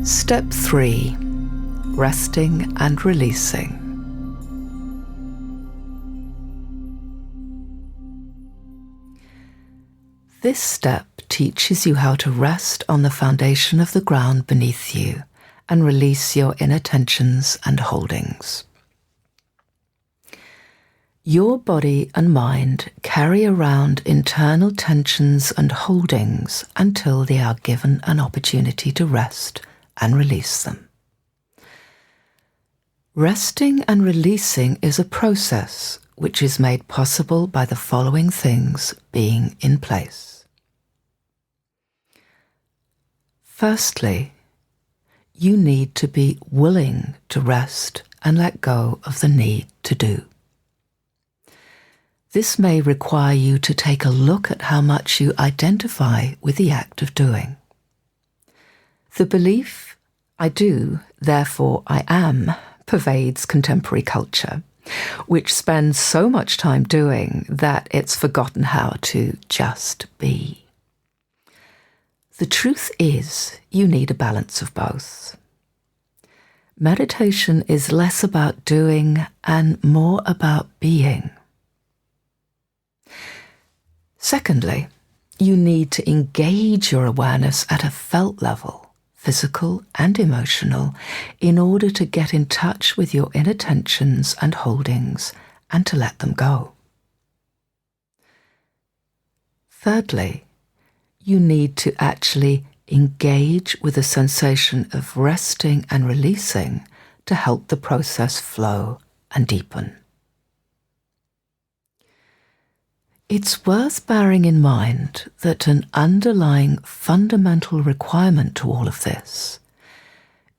Step 3. Resting and releasing. This step teaches you how to rest on the foundation of the ground beneath you and release your inner tensions and holdings. Your body and mind carry around internal tensions and holdings until they are given an opportunity to rest and release them. Resting and releasing is a process which is made possible by the following things being in place. Firstly, you need to be willing to rest and let go of the need to do. This may require you to take a look at how much you identify with the act of doing. The belief, I do, therefore I am, pervades contemporary culture, which spends so much time doing that it's forgotten how to just be. The truth is, you need a balance of both. Meditation is less about doing and more about being. Secondly, you need to engage your awareness at a felt level, physical and emotional, in order to get in touch with your inner tensions and holdings and to let them go. Thirdly, you need to actually engage with the sensation of resting and releasing to help the process flow and deepen. It's worth bearing in mind that an underlying fundamental requirement to all of this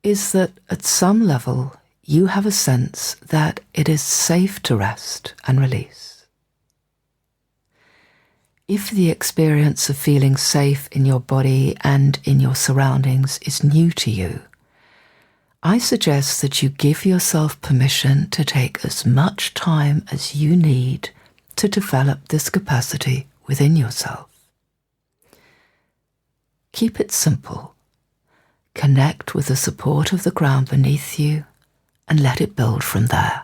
is that at some level you have a sense that it is safe to rest and release. If the experience of feeling safe in your body and in your surroundings is new to you, I suggest that you give yourself permission to take as much time as you need to develop this capacity within yourself. Keep it simple. Connect with the support of the ground beneath you and let it build from there.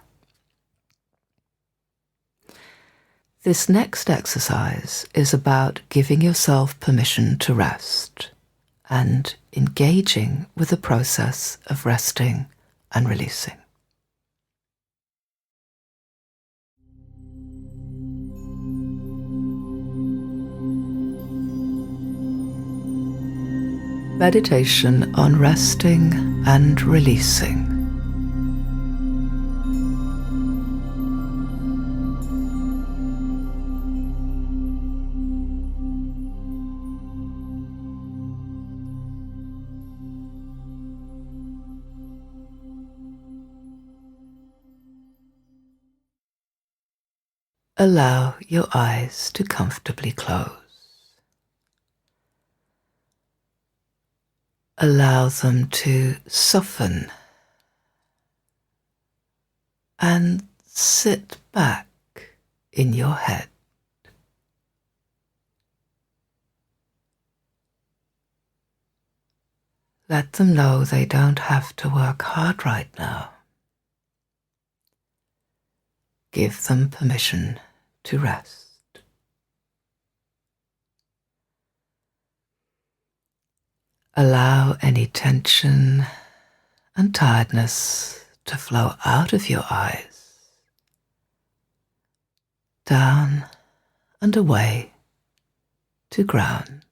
This next exercise is about giving yourself permission to rest and engaging with the process of resting and releasing. Meditation on resting and releasing. Allow your eyes to comfortably close. Allow them to soften and sit back in your head. Let them know they don't have to work hard right now. Give them permission to rest. Allow any tension and tiredness to flow out of your eyes, down and away to ground.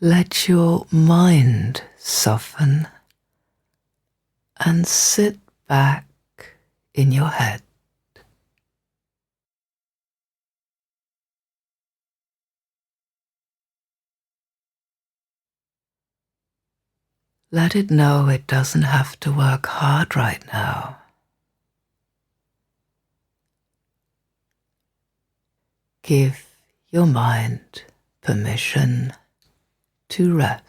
Let your mind soften and sit back in your head. Let it know it doesn't have to work hard right now. Give your mind permission to rest.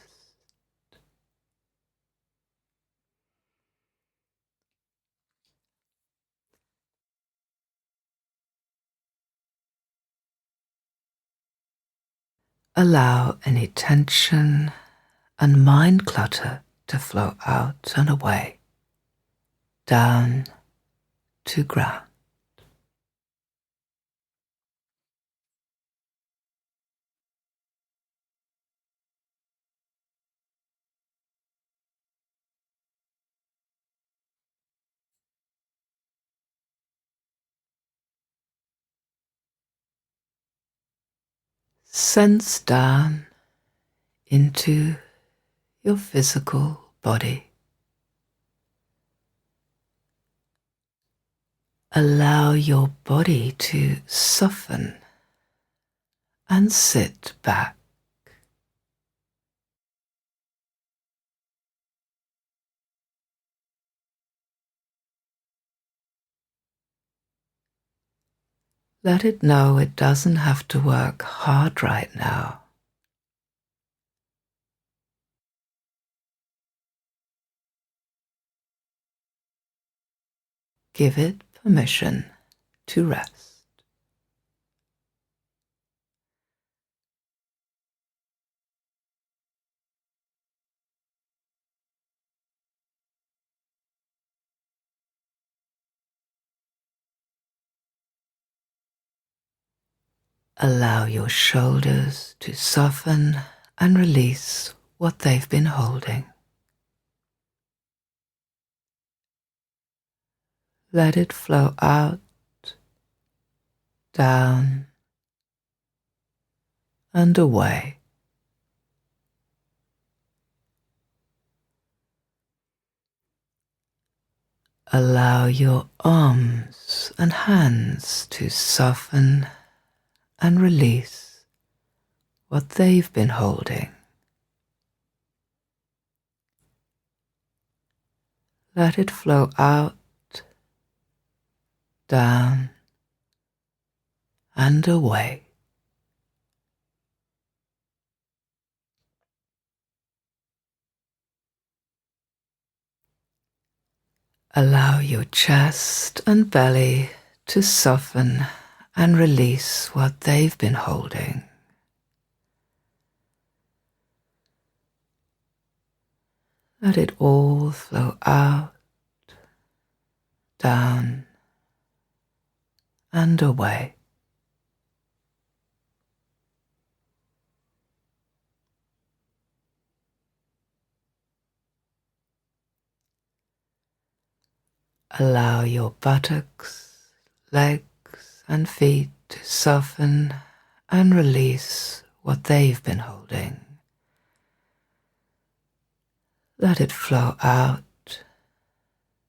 Allow any tension and mind clutter to flow out and away, down to ground. Sense down into your physical body. Allow your body to soften and sit back. Let it know it doesn't have to work hard right now. Give it permission to rest. Allow your shoulders to soften and release what they've been holding. Let it flow out, down, and away. Allow your arms and hands to soften and release what they've been holding. Let it flow out, down, and away. Allow your chest and belly to soften and release what they've been holding. Let it all flow out, down, and away. Allow your buttocks, legs, and feet to soften and release what they've been holding. Let it flow out,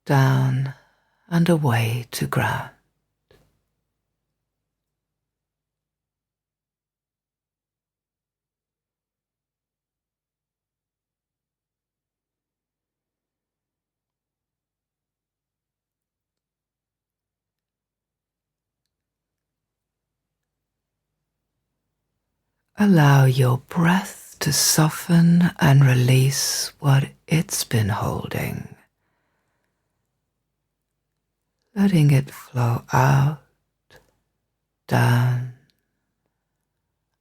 down, and away to ground. Allow your breath to soften and release what it's been holding. Letting it flow out, down,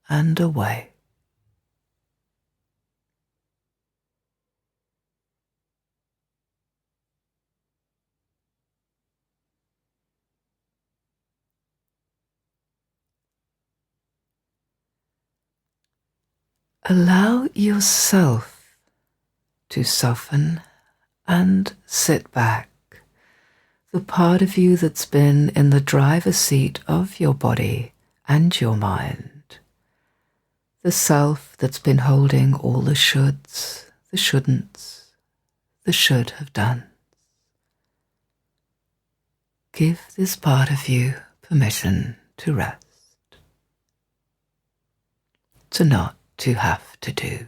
and away. Allow yourself to soften and sit back. The part of you that's been in the driver's seat of your body and your mind. The self that's been holding all the shoulds, the shouldn'ts, the should have done. Give this part of you permission to rest, to not to have to do.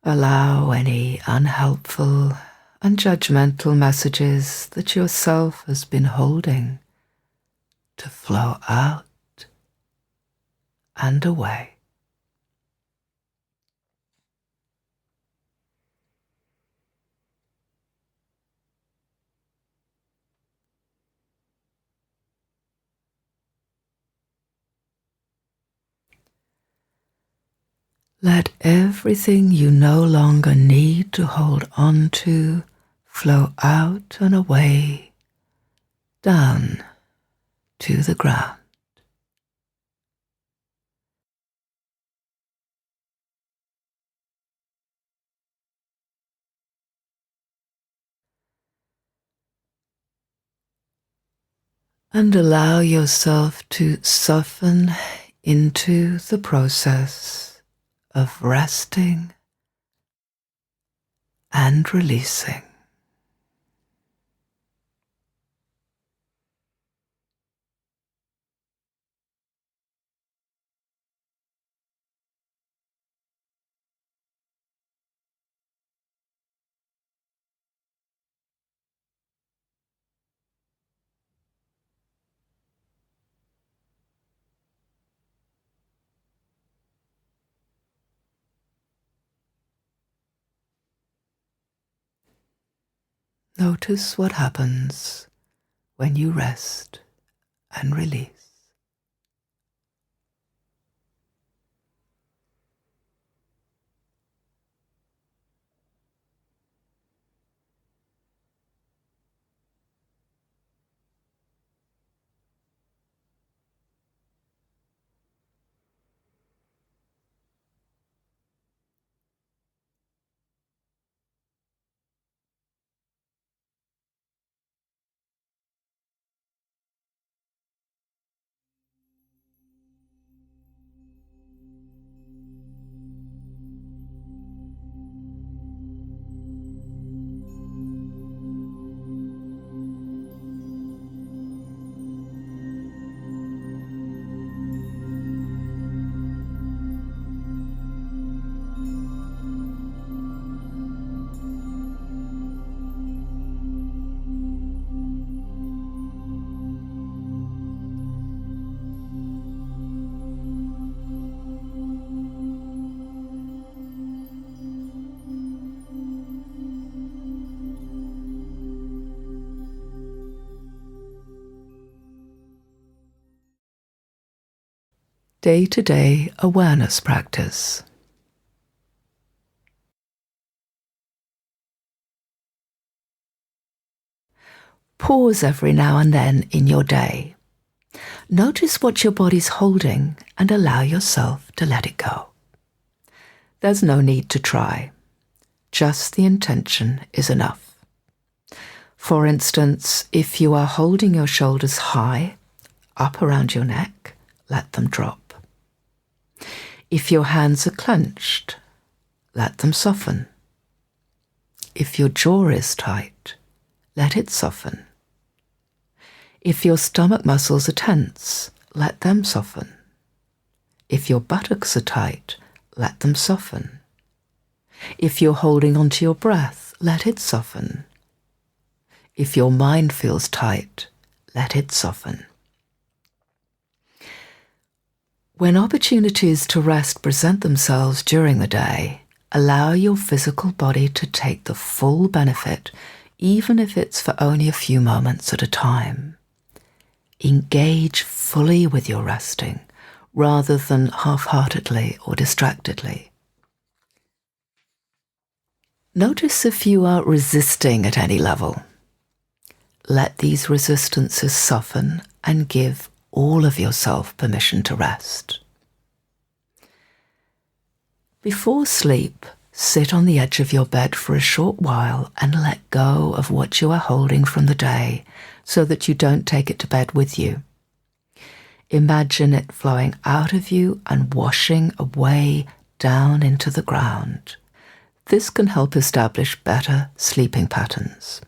Allow any unhelpful and judgmental messages that yourself has been holding to flow out and away. Let everything you no longer need to hold on to flow out and away, down to the ground. And allow yourself to soften into the process of resting and releasing. Notice what happens when you rest and release. Day-to-day awareness practice. Pause every now and then in your day. Notice what your body's holding and allow yourself to let it go. There's no need to try. Just the intention is enough. For instance, if you are holding your shoulders high, up around your neck, let them drop. If your hands are clenched, let them soften. If your jaw is tight, let it soften. If your stomach muscles are tense, let them soften. If your buttocks are tight, let them soften. If you're holding onto your breath, let it soften. If your mind feels tight, let it soften. When opportunities to rest present themselves during the day, allow your physical body to take the full benefit, even if it's for only a few moments at a time. Engage fully with your resting, rather than half-heartedly or distractedly. Notice if you are resisting at any level. Let these resistances soften and give all of yourself permission to rest. Before sleep, sit on the edge of your bed for a short while and let go of what you are holding from the day so that you don't take it to bed with you. Imagine it flowing out of you and washing away down into the ground. This can help establish better sleeping patterns.